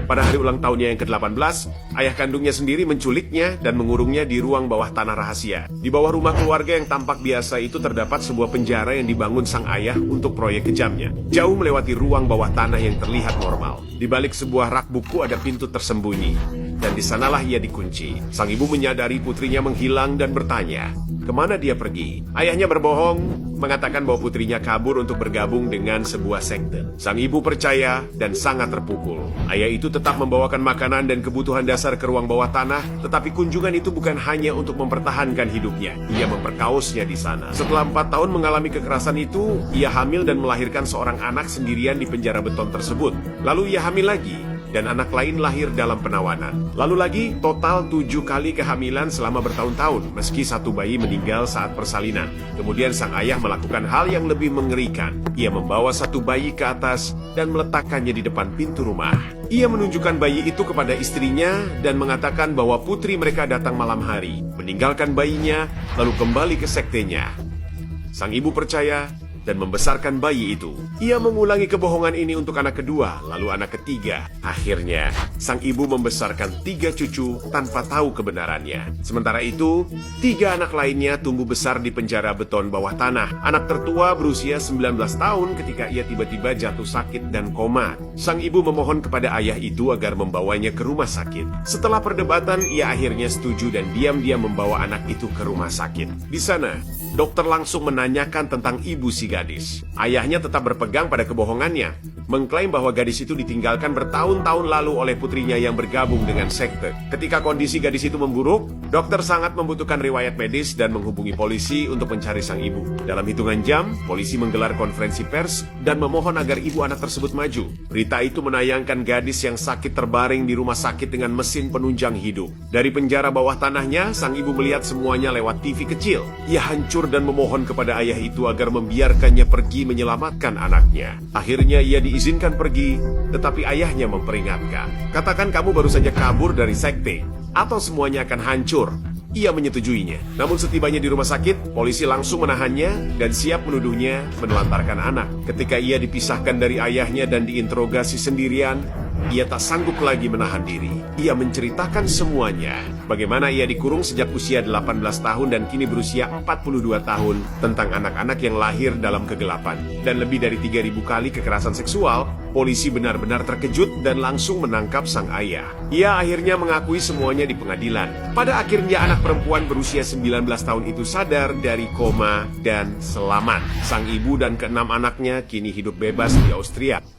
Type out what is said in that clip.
Pada hari ulang tahunnya yang ke-18, ayah kandungnya sendiri menculiknya dan mengurungnya di ruang bawah tanah rahasia. Di bawah rumah keluarga yang tampak biasa itu terdapat sebuah penjara yang dibangun sang ayah untuk proyek kejamnya. Jauh melewati ruang bawah tanah yang terlihat normal. Di balik sebuah rak buku ada pintu tersembunyi, dan di sanalah ia dikunci. Sang ibu menyadari putrinya menghilang dan bertanya, kemana dia pergi? Ayahnya berbohong, mengatakan bahwa putrinya kabur untuk bergabung dengan sebuah sekte. Sang ibu percaya dan sangat terpukul. Ayah itu tetap membawakan makanan dan kebutuhan dasar ke ruang bawah tanah, tetapi kunjungan itu bukan hanya untuk mempertahankan hidupnya. Ia memperkaosnya di sana. Setelah 4 tahun mengalami kekerasan itu, ia hamil dan melahirkan seorang anak sendirian di penjara beton tersebut. Lalu ia hamil lagi, dan anak lain lahir dalam penawanan. Lalu lagi, total 7 kali kehamilan selama bertahun-tahun, meski satu bayi meninggal saat persalinan. Kemudian sang ayah melakukan hal yang lebih mengerikan. Ia membawa satu bayi ke atas dan meletakkannya di depan pintu rumah. Ia menunjukkan bayi itu kepada istrinya dan mengatakan bahwa putri mereka datang malam hari, meninggalkan bayinya, lalu kembali ke sektenya. Sang ibu percaya dan membesarkan bayi itu. Ia mengulangi kebohongan ini untuk anak kedua, lalu anak ketiga. Akhirnya, sang ibu membesarkan 3 cucu tanpa tahu kebenarannya. Sementara itu, 3 anak lainnya tumbuh besar di penjara beton bawah tanah. Anak tertua berusia 19 tahun ketika ia tiba-tiba jatuh sakit dan koma. Sang ibu memohon kepada ayah itu agar membawanya ke rumah sakit. Setelah perdebatan, ia akhirnya setuju dan diam-diam membawa anak itu ke rumah sakit. Di sana, dokter langsung menanyakan tentang ibu si gadis. Ayahnya tetap berpegang pada kebohongannya, mengklaim bahwa gadis itu ditinggalkan bertahun-tahun lalu oleh putrinya yang bergabung dengan sekte. Ketika kondisi gadis itu memburuk, dokter sangat membutuhkan riwayat medis dan menghubungi polisi untuk mencari sang ibu. Dalam hitungan jam, polisi menggelar konferensi pers dan memohon agar ibu anak tersebut maju. Berita itu menayangkan gadis yang sakit terbaring di rumah sakit dengan mesin penunjang hidup. Dari penjara bawah tanahnya, sang ibu melihat semuanya lewat TV kecil. Ia hancur dan memohon kepada ayah itu agar membiarkannya pergi menyelamatkan anaknya. Akhirnya ia diizinkan pergi, tetapi ayahnya memperingatkan. Katakan kamu baru saja kabur dari sekte, atau semuanya akan hancur. Ia menyetujuinya. Namun setibanya di rumah sakit, polisi langsung menahannya dan siap menuduhnya menelantarkan anak. Ketika ia dipisahkan dari ayahnya dan diinterogasi sendirian, ia tak sanggup lagi menahan diri. Ia menceritakan semuanya. Bagaimana ia dikurung sejak usia 18 tahun dan kini berusia 42 tahun, tentang anak-anak yang lahir dalam kegelapan. Dan lebih dari 3.000 kali kekerasan seksual. Polisi benar-benar terkejut dan langsung menangkap sang ayah. Ia akhirnya mengakui semuanya di pengadilan. Pada akhirnya anak perempuan berusia 19 tahun itu sadar dari koma dan selamat. Sang ibu dan ke-6 anaknya kini hidup bebas di Austria.